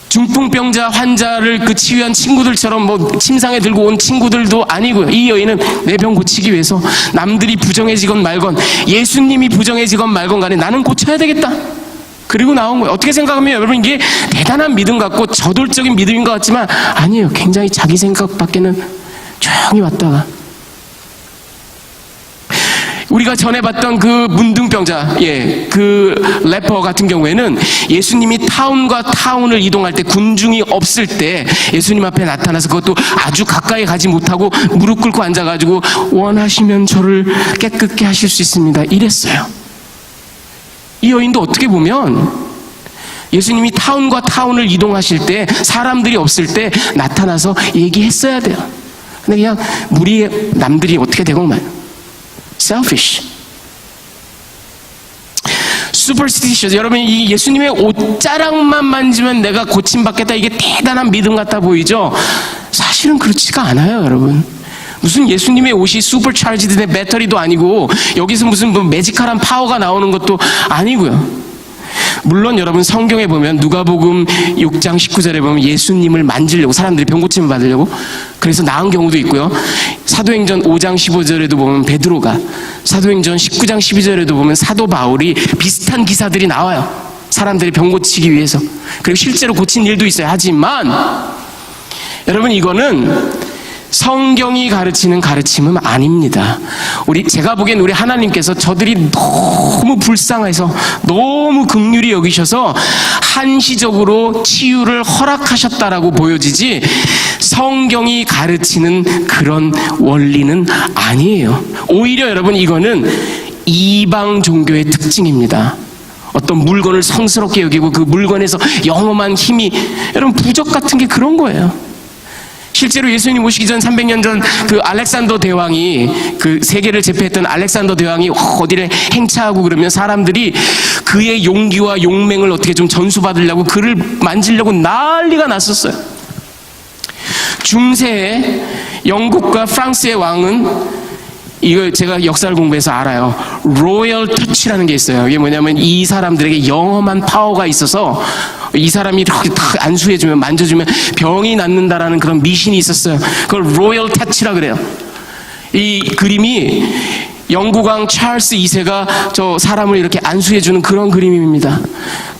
중풍병자 환자를 그 치유한 친구들처럼 침상에 들고 온 친구들도 아니고요. 이 여인은 내 병 고치기 위해서 남들이 부정해지건 말건, 예수님이 부정해지건 말건 간에 나는 고쳐야 되겠다. 그리고 나온 거예요. 어떻게 생각하면 여러분, 이게 대단한 믿음 같고 저돌적인 믿음인 것 같지만 아니에요. 굉장히 자기 생각밖에는 조용히 왔다가, 우리가 전에 봤던 그 문둥병자, 그 래퍼 같은 경우에는 예수님이 타운과 타운을 이동할 때, 군중이 없을 때 예수님 앞에 나타나서, 그것도 아주 가까이 가지 못하고 무릎 꿇고 앉아가지고 원하시면 저를 깨끗게 하실 수 있습니다 이랬어요. 이 여인도 어떻게 보면 예수님이 타운과 타운을 이동하실 때, 사람들이 없을 때 나타나서 얘기했어야 돼요. 근데 그냥 남들이 어떻게 되건 말, selfish. superstitious. 여러분, 이 예수님의 옷자락만 만지면 내가 고침받겠다, 이게 대단한 믿음 같아 보이죠? 사실은 그렇지가 않아요, 여러분. 무슨 예수님의 옷이 슈퍼차지드 된 배터리도 아니고 여기서 무슨 뭐 매지컬한 파워가 나오는 것도 아니고요. 물론 여러분, 성경에 보면 누가복음 6장 19절에 보면 예수님을 만지려고 사람들이 병고침을 받으려고 그래서 나은 경우도 있고요. 사도행전 5장 15절에도 보면 베드로가, 사도행전 19장 12절에도 보면 사도 바울이 비슷한 기사들이 나와요. 사람들이 병 고치기 위해서. 그리고 실제로 고친 일도 있어요. 하지만 여러분, 이거는 성경이 가르치는 가르침은 아닙니다. 제가 보기엔 우리 하나님께서 저들이 너무 불쌍해서 너무 긍휼히 여기셔서 한시적으로 치유를 허락하셨다라고 보여지지 성경이 가르치는 그런 원리는 아니에요. 오히려 여러분, 이거는 이방 종교의 특징입니다. 어떤 물건을 성스럽게 여기고 그 물건에서 영험한 힘이, 여러분, 부적 같은 게 그런 거예요. 실제로 예수님 오시기 전 300년 전 그 알렉산더 대왕이, 그 세계를 제패했던 알렉산더 대왕이 어디를 행차하고 그러면 사람들이 그의 용기와 용맹을 어떻게 좀 전수받으려고 그를 만지려고 난리가 났었어요. 중세에 영국과 프랑스의 왕은, 이걸 제가 역사를 공부해서 알아요. 로열 터치라는 게 있어요. 이게 뭐냐면 이 사람들에게 영험한 파워가 있어서 이 사람이 이렇게 딱 안수해주면, 만져주면 병이 낫는다라는 그런 미신이 있었어요. 그걸 로열 터치라 그래요. 이 그림이 영국왕 찰스 2세가 저 사람을 이렇게 안수해주는 그런 그림입니다.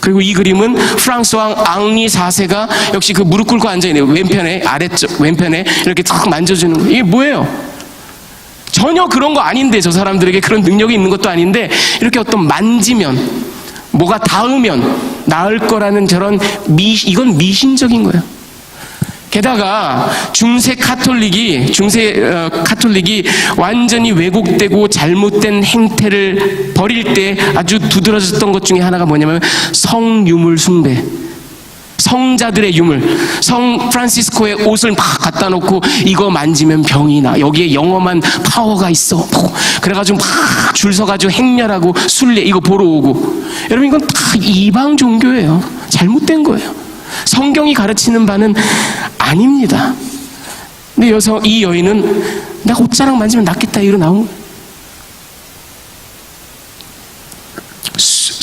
그리고 이 그림은 프랑스 왕 앙리 4세가 역시 그 무릎 꿇고 앉아있네요. 왼편에, 아래쪽 왼편에 이렇게 탁 만져주는 거. 이게 뭐예요? 전혀 그런 거 아닌데, 저 사람들에게 그런 능력이 있는 것도 아닌데 이렇게 어떤 만지면, 뭐가 닿으면 나을 거라는 저런 이건 미신적인 거예요. 게다가 중세 카톨릭이 완전히 왜곡되고 잘못된 행태를 벌일 때 아주 두드러졌던 것 중에 하나가 뭐냐면 성유물 숭배. 성자들의 유물, 성 프란시스코의 옷을 막 갖다 놓고 이거 만지면 병이 나, 여기에 영험한 파워가 있어, 그래가지고 막 줄 서가지고 행렬하고 순례 이거 보러 오고. 여러분, 이건 다 이방 종교예요. 잘못된 거예요. 성경이 가르치는 바는 아닙니다. 근데 이 여인은 내가 옷자락 만지면 낫겠다 이러 나온 거예요.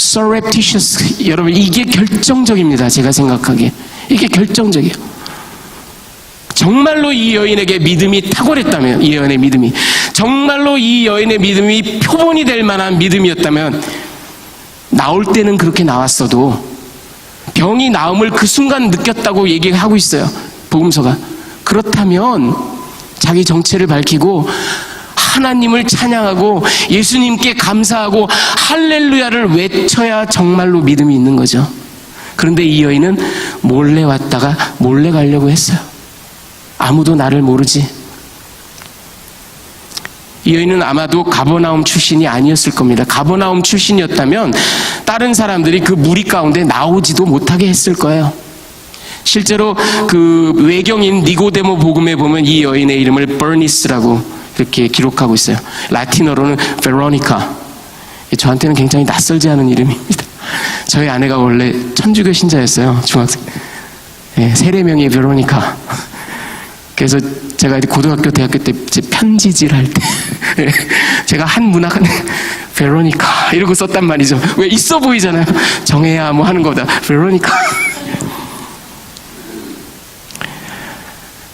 surreptitious. 여러분, 이게 결정적입니다. 제가 생각하기에 이게 결정적이에요. 정말로 이 여인에게 믿음이 탁월했다면, 이 여인의 믿음이 정말로 이 여인의 믿음이 표본이 될 만한 믿음이었다면, 나올 때는 그렇게 나왔어도 병이 나음을 그 순간 느꼈다고 얘기하고 있어요, 복음서가. 그렇다면 자기 정체를 밝히고 하나님을 찬양하고 예수님께 감사하고 할렐루야를 외쳐야 정말로 믿음이 있는 거죠. 그런데 이 여인은 몰래 왔다가 몰래 가려고 했어요. 아무도 나를 모르지. 이 여인은 아마도 가버나움 출신이 아니었을 겁니다. 가버나움 출신이었다면 다른 사람들이 그 무리 가운데 나오지도 못하게 했을 거예요. 실제로 그 외경인 니고데모 복음에 보면 이 여인의 이름을 버니스라고 이렇게 기록하고 있어요. 라틴어로는 베로니카. 저한테는 굉장히 낯설지 않은 이름입니다. 저희 아내가 원래 천주교 신자였어요. 중학생. 세례명이 베로니카. 그래서 제가 고등학교, 대학교 때 편지질 할 때 제가 한 문학 베로니카 이러고 썼단 말이죠. 왜 있어 보이잖아요. 정해야 뭐 하는 거다. 베로니카.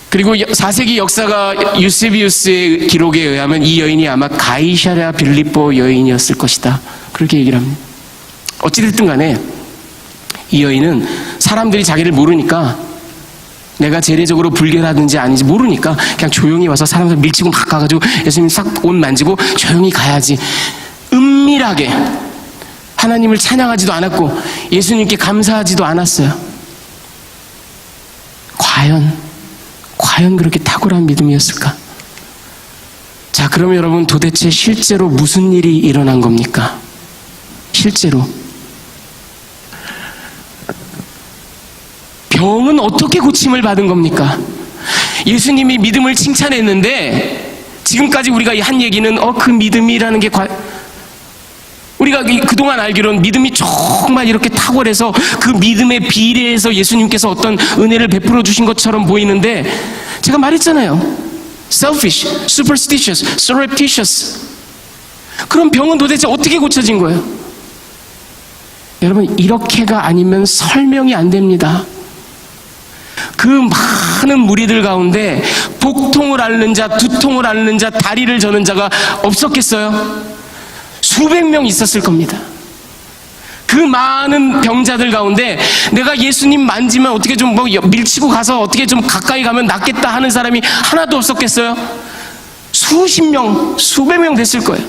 그리고 4세기 역사가 유세비우스의 기록에 의하면 이 여인이 아마 가이사랴 빌립보 여인이었을 것이다, 그렇게 얘기를 합니다. 어찌됐든 간에 이 여인은 사람들이 자기를 모르니까, 내가 재래적으로 불결하든지 아닌지 모르니까 그냥 조용히 와서 사람들 밀치고 막 가가지고 예수님 싹 옷 만지고 조용히 가야지, 은밀하게 하나님을 찬양하지도 않았고 예수님께 감사하지도 않았어요. 과연 그렇게 탁월한 믿음이었을까? 자, 그러면 여러분, 도대체 실제로 무슨 일이 일어난 겁니까? 실제로 병은 어떻게 고침을 받은 겁니까? 예수님이 믿음을 칭찬했는데 지금까지 우리가 한 얘기는 그 믿음이라는 게 우리가 그동안 알기로는 믿음이 정말 이렇게 탁월해서 그 믿음에 비례해서 예수님께서 어떤 은혜를 베풀어 주신 것처럼 보이는데, 제가 말했잖아요. selfish, superstitious, surreptitious. 그럼 병은 도대체 어떻게 고쳐진 거예요? 여러분, 이렇게가 아니면 설명이 안 됩니다. 그 많은 무리들 가운데 복통을 앓는 자, 두통을 앓는 자, 다리를 저는 자가 없었겠어요? 수백 명 있었을 겁니다. 그 많은 병자들 가운데 내가 예수님 만지면 어떻게 좀 밀치고 가서 어떻게 좀 가까이 가면 낫겠다 하는 사람이 하나도 없었겠어요? 수십 명, 수백 명 됐을 거예요.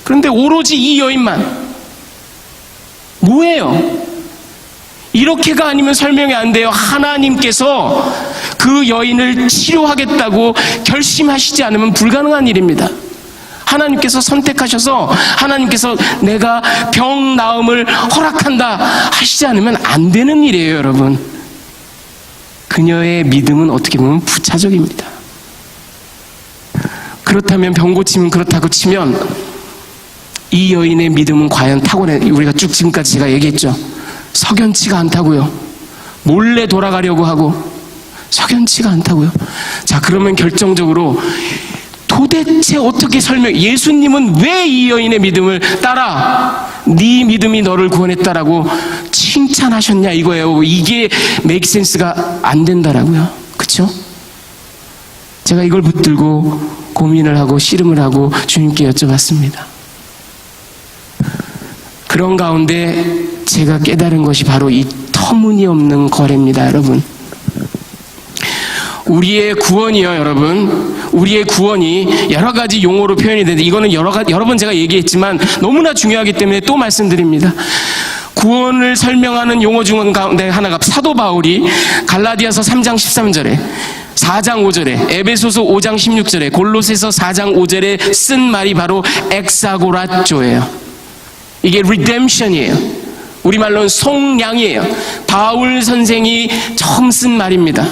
그런데 오로지 이 여인만 뭐예요? 이렇게가 아니면 설명이 안 돼요. 하나님께서 그 여인을 치료하겠다고 결심하시지 않으면 불가능한 일입니다. 하나님께서 선택하셔서 하나님께서 내가 병 나음을 허락한다 하시지 않으면 안 되는 일이에요, 여러분. 그녀의 믿음은 어떻게 보면 부차적입니다. 그렇다면 병 고침은 그렇다고 치면 이 여인의 믿음은 과연 탁월해? 우리가 쭉 지금까지 제가 얘기했죠. 석연치가 않다고요. 몰래 돌아가려고 하고 석연치가 않다고요. 자, 그러면 결정적으로 도대체 어떻게 예수님은 왜 이 여인의 믿음을 따라 네 믿음이 너를 구원했다라고 칭찬하셨냐 이거예요. 이게 make sense가 안 된다라고요. 그렇죠? 제가 이걸 붙들고 고민을 하고 씨름을 하고 주님께 여쭤봤습니다. 그런 가운데 제가 깨달은 것이 바로 이 터무니없는 거래입니다, 여러분. 우리의 구원이요, 여러분. 우리의 구원이 여러 가지 용어로 표현이 되는데, 이거는 여러 번 제가 얘기했지만 너무나 중요하기 때문에 또 말씀드립니다. 구원을 설명하는 용어 중 가운데 하나가 사도 바울이 갈라디아서 3장 13절에 4장 5절에 에베소서 5장 16절에 골로새서 4장 5절에 쓴 말이 바로 엑사고라조예요. 이게 redemption이에요. 우리말로는 속량이에요. 바울 선생이 처음 쓴 말입니다.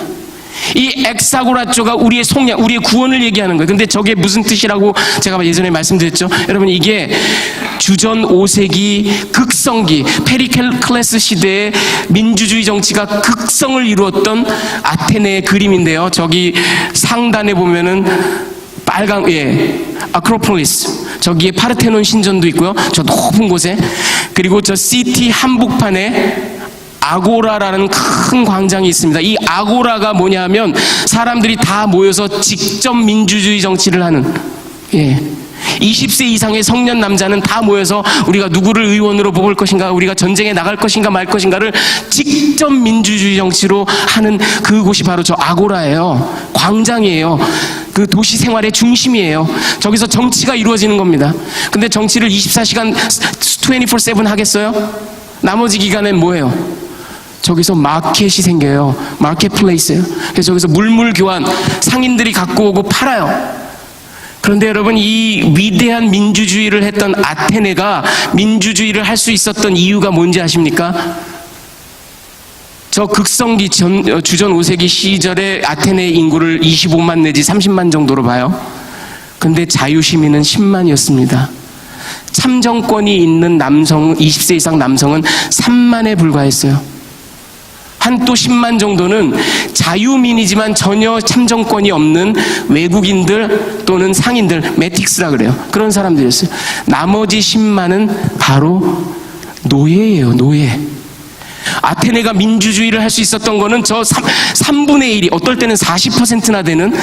이 엑사고라조가 우리의 속량, 우리의 구원을 얘기하는 거예요. 근데 저게 무슨 뜻이라고 제가 예전에 말씀드렸죠. 여러분, 이게 주전 5세기 극성기 페리클레스 시대의 민주주의 정치가 극성을 이루었던 아테네의 그림인데요. 저기 상단에 보면은 아크로폴리스, 저기에 파르테논 신전도 있고요. 저 높은 곳에, 그리고 저 시티 한복판에 아고라라는 큰 광장이 있습니다. 이 아고라가 뭐냐면 사람들이 다 모여서 직접 민주주의 정치를 하는, 20세 이상의 성년 남자는 다 모여서 우리가 누구를 의원으로 뽑을 것인가, 우리가 전쟁에 나갈 것인가 말 것인가를 직접 민주주의 정치로 하는 그곳이 바로 저 아고라예요. 광장이에요. 그 도시 생활의 중심이에요. 저기서 정치가 이루어지는 겁니다. 근데 정치를 24시간 24/7 하겠어요? 나머지 기간엔 뭐예요? 저기서 마켓이 생겨요. 마켓플레이스예요. 그래서 저기서 물물 교환, 상인들이 갖고 오고 팔아요. 그런데 여러분, 이 위대한 민주주의를 했던 아테네가 민주주의를 할 수 있었던 이유가 뭔지 아십니까? 저 극성기 주전 5세기 시절에 아테네의 인구를 25만 내지 30만 정도로 봐요. 근데 자유시민은 10만이었습니다. 참정권이 있는 남성, 20세 이상 남성은 3만에 불과했어요. 한 또 10만 정도는 자유민이지만 전혀 참정권이 없는 외국인들 또는 상인들, 매틱스라 그래요. 그런 사람들이었어요. 나머지 10만은 바로 노예예요, 노예. 아테네가 민주주의를 할 수 있었던 거는 저 3분의 1이, 어떨 때는 40%나 되는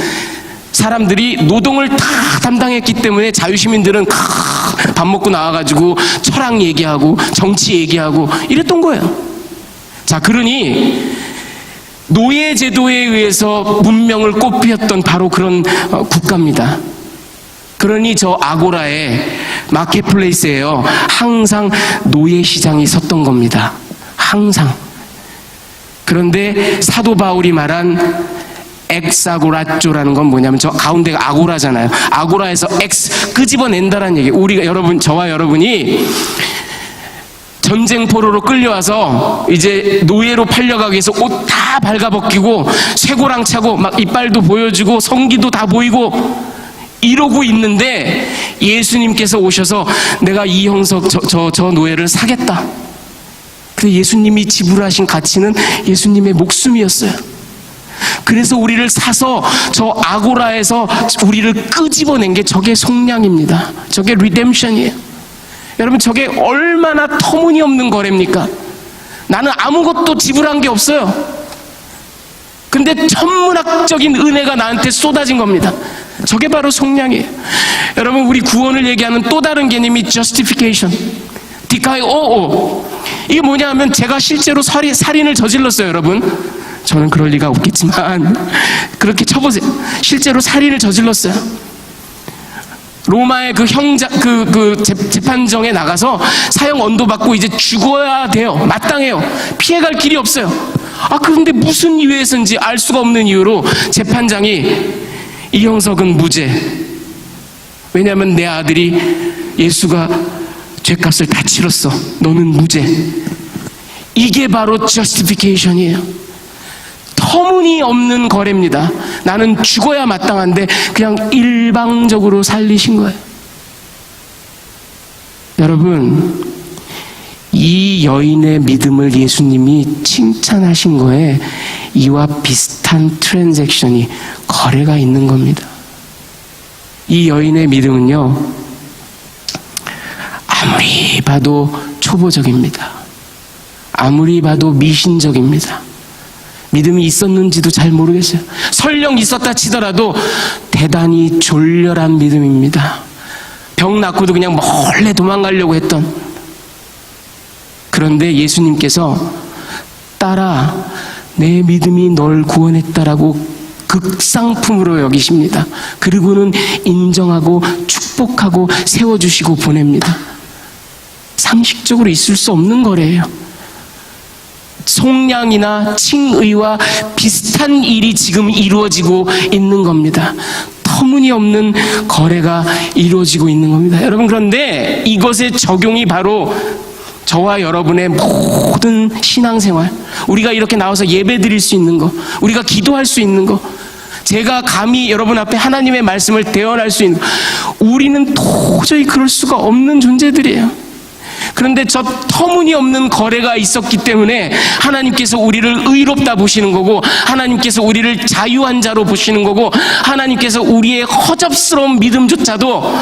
사람들이 노동을 다 담당했기 때문에 자유시민들은 밥 먹고 나와가지고 철학 얘기하고 정치 얘기하고 이랬던 거예요. 자, 그러니 노예 제도에 의해서 문명을 꽃피웠던 바로 그런 국가입니다. 그러니 저 아고라에 마켓플레이스에요. 항상 노예 시장이 섰던 겁니다. 항상. 그런데 사도 바울이 말한 엑사고라조라는 건 뭐냐면 저 가운데가 아고라잖아요. 아고라에서 엑스 끄집어낸다라는 얘기예요. 우리가, 여러분, 저와 여러분이 전쟁 포로로 끌려와서 이제 노예로 팔려가기 위해서 옷 다 발가벗기고 쇠고랑 차고 막 이빨도 보여주고 성기도 다 보이고 이러고 있는데 예수님께서 오셔서 내가 이형석 저 노예를 사겠다. 근데 예수님이 지불하신 가치는 예수님의 목숨이었어요. 그래서 우리를 사서 저 아고라에서 우리를 끄집어낸 게 저게 속량입니다. 저게 리뎀션이에요. 여러분, 저게 얼마나 터무니없는 거래입니까? 나는 아무것도 지불한 게 없어요. 근데 천문학적인 은혜가 나한테 쏟아진 겁니다. 저게 바로 속량이에요. 여러분, 우리 구원을 얘기하는 또 다른 개념이 justification, 디카이오오. 이게 뭐냐 하면 제가 실제로 살인을 저질렀어요. 여러분, 저는 그럴 리가 없겠지만 그렇게 쳐보세요. 실제로 살인을 저질렀어요. 로마의 그 재판정에 나가서 사형 언도 받고 이제 죽어야 돼요. 마땅해요. 피해갈 길이 없어요. 그런데 무슨 이유에서인지 알 수가 없는 이유로 재판장이 이형석은 무죄. 왜냐하면 내 아들이 예수가 죄값을 다 치렀어. 너는 무죄. 이게 바로 justification이에요. 터무니없는 거래입니다. 나는 죽어야 마땅한데 그냥 일방적으로 살리신 거예요. 여러분, 이 여인의 믿음을 예수님이 칭찬하신 거에 이와 비슷한 트랜잭션이, 거래가 있는 겁니다. 이 여인의 믿음은요, 아무리 봐도 초보적입니다. 아무리 봐도 미신적입니다. 믿음이 있었는지도 잘 모르겠어요. 설령 있었다 치더라도 대단히 졸렬한 믿음입니다. 병 낫고도 그냥 몰래 도망가려고 했던. 그런데 예수님께서 딸아, 내 믿음이 널 구원했다라고 극상품으로 여기십니다. 그리고는 인정하고 축복하고 세워주시고 보냅니다. 상식적으로 있을 수 없는 거래예요. 속량이나 칭의와 비슷한 일이 지금 이루어지고 있는 겁니다. 터무니없는 거래가 이루어지고 있는 겁니다. 여러분, 그런데 이것의 적용이 바로 저와 여러분의 모든 신앙생활, 우리가 이렇게 나와서 예배 드릴 수 있는 거, 우리가 기도할 수 있는 거, 제가 감히 여러분 앞에 하나님의 말씀을 대언할 수 있는 거, 우리는 도저히 그럴 수가 없는 존재들이에요. 그런데 저 터무니없는 거래가 있었기 때문에 하나님께서 우리를 의롭다 보시는 거고, 하나님께서 우리를 자유한 자로 보시는 거고, 하나님께서 우리의 허접스러운 믿음조차도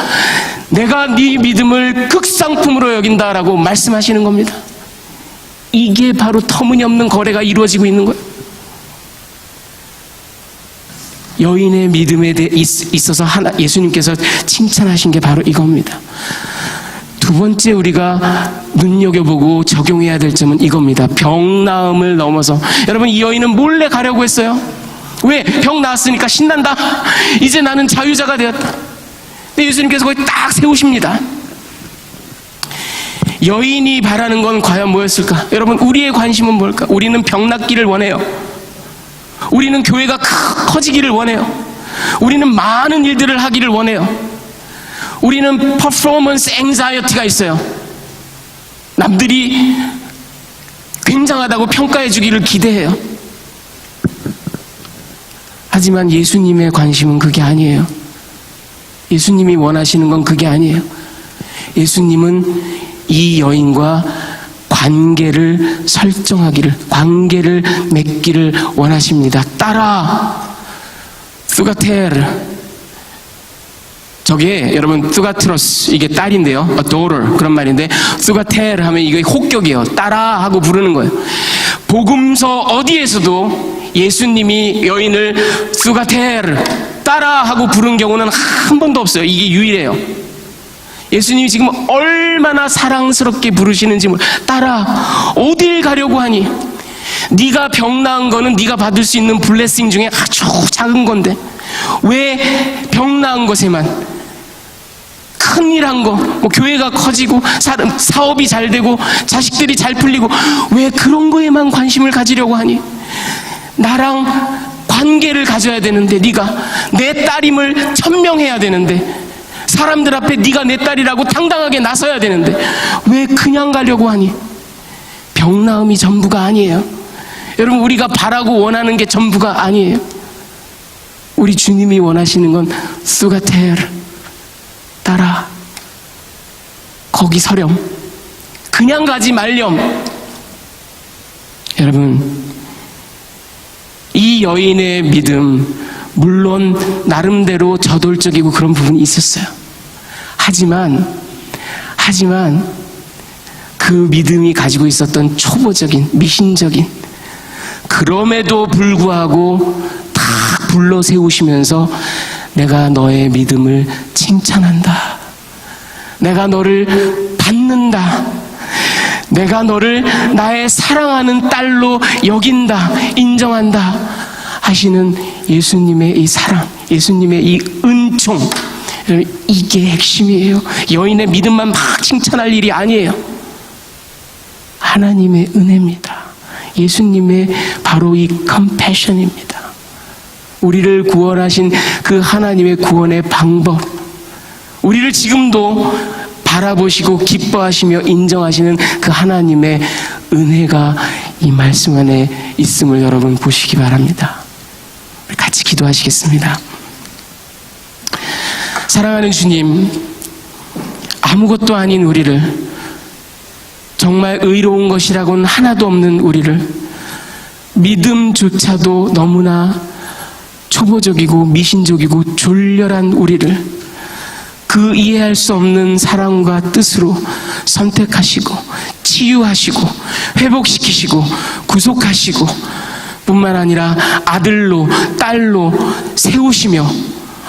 내가 네 믿음을 극상품으로 여긴다라고 말씀하시는 겁니다. 이게 바로 터무니없는 거래가 이루어지고 있는 거예요. 여인의 믿음에 있어서 예수님께서 칭찬하신 게 바로 이겁니다. 두 번째 우리가 눈여겨보고 적용해야 될 점은 이겁니다. 병 나음을 넘어서. 여러분, 이 여인은 몰래 가려고 했어요. 왜? 병 나았으니까 신난다. 이제 나는 자유자가 되었다. 근데 예수님께서 거기 딱 세우십니다. 여인이 바라는 건 과연 뭐였을까? 여러분, 우리의 관심은 뭘까? 우리는 병 낫기를 원해요. 우리는 교회가 커지기를 원해요. 우리는 많은 일들을 하기를 원해요. 우리는 퍼포먼스 앵자이어티가 있어요. 남들이 굉장하다고 평가해 주기를 기대해요. 하지만 예수님의 관심은 그게 아니에요. 예수님이 원하시는 건 그게 아니에요. 예수님은 이 여인과 관계를 설정하기를, 관계를 맺기를 원하십니다. 딸아, 수가테르. 저게 여러분 뚜가트로스, 이게 딸인데요, daughter 그런 말인데, 뚜가테르 하면 이게 혹격이에요. 딸아 하고 부르는 거예요. 복음서 어디에서도 예수님이 여인을 뚜가테르, 딸아 하고 부른 경우는 한 번도 없어요. 이게 유일해요. 예수님이 지금 얼마나 사랑스럽게 부르시는지 딸아, 어딜 가려고 하니? 네가 병 나은 거는 네가 받을 수 있는 블레싱 중에 아주 작은 건데 왜 병 나은 것에만, 큰일 한 거, 뭐 교회가 커지고 사업이 잘 되고 자식들이 잘 풀리고 왜 그런 거에만 관심을 가지려고 하니? 나랑 관계를 가져야 되는데, 네가 내 딸임을 천명해야 되는데, 사람들 앞에 네가 내 딸이라고 당당하게 나서야 되는데 왜 그냥 가려고 하니? 병 나음이 전부가 아니에요. 여러분, 우리가 바라고 원하는 게 전부가 아니에요. 우리 주님이 원하시는 건 수가테르 따라 거기 서렴. 그냥 가지 말렴. 여러분, 이 여인의 믿음, 물론 나름대로 저돌적이고 그런 부분이 있었어요. 하지만 그 믿음이 가지고 있었던 초보적인, 미신적인, 그럼에도 불구하고 다 불러 세우시면서 내가 너의 믿음을 칭찬한다. 내가 너를 받는다. 내가 너를 나의 사랑하는 딸로 여긴다. 인정한다. 하시는 예수님의 이 사랑, 예수님의 이 은총, 이게 핵심이에요. 여인의 믿음만 막 칭찬할 일이 아니에요. 하나님의 은혜입니다. 예수님의 바로 이 컴패션입니다. 우리를 구원하신 그 하나님의 구원의 방법, 우리를 지금도 바라보시고 기뻐하시며 인정하시는 그 하나님의 은혜가 이 말씀 안에 있음을 여러분 보시기 바랍니다. 같이 기도하시겠습니다. 사랑하는 주님, 아무것도 아닌 우리를, 정말 의로운 것이라고는 하나도 없는 우리를, 믿음조차도 너무나 초보적이고 미신적이고 졸렬한 우리를 그 이해할 수 없는 사랑과 뜻으로 선택하시고 치유하시고 회복시키시고 구속하시고 뿐만 아니라 아들로 딸로 세우시며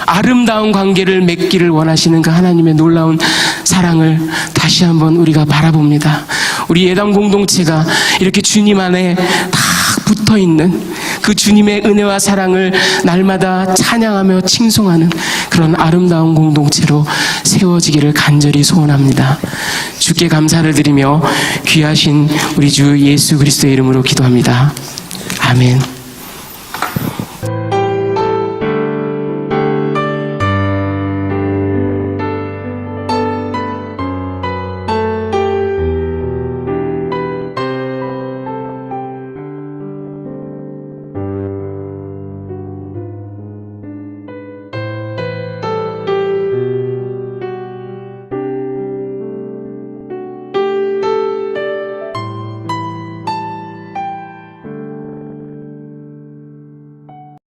아름다운 관계를 맺기를 원하시는 그 하나님의 놀라운 사랑을 다시 한번 우리가 바라봅니다. 우리 예당 공동체가 이렇게 주님 안에 다 붙어있는 그 주님의 은혜와 사랑을 날마다 찬양하며 칭송하는 그런 아름다운 공동체로 세워지기를 간절히 소원합니다. 주께 감사를 드리며 귀하신 우리 주 예수 그리스도의 이름으로 기도합니다. 아멘.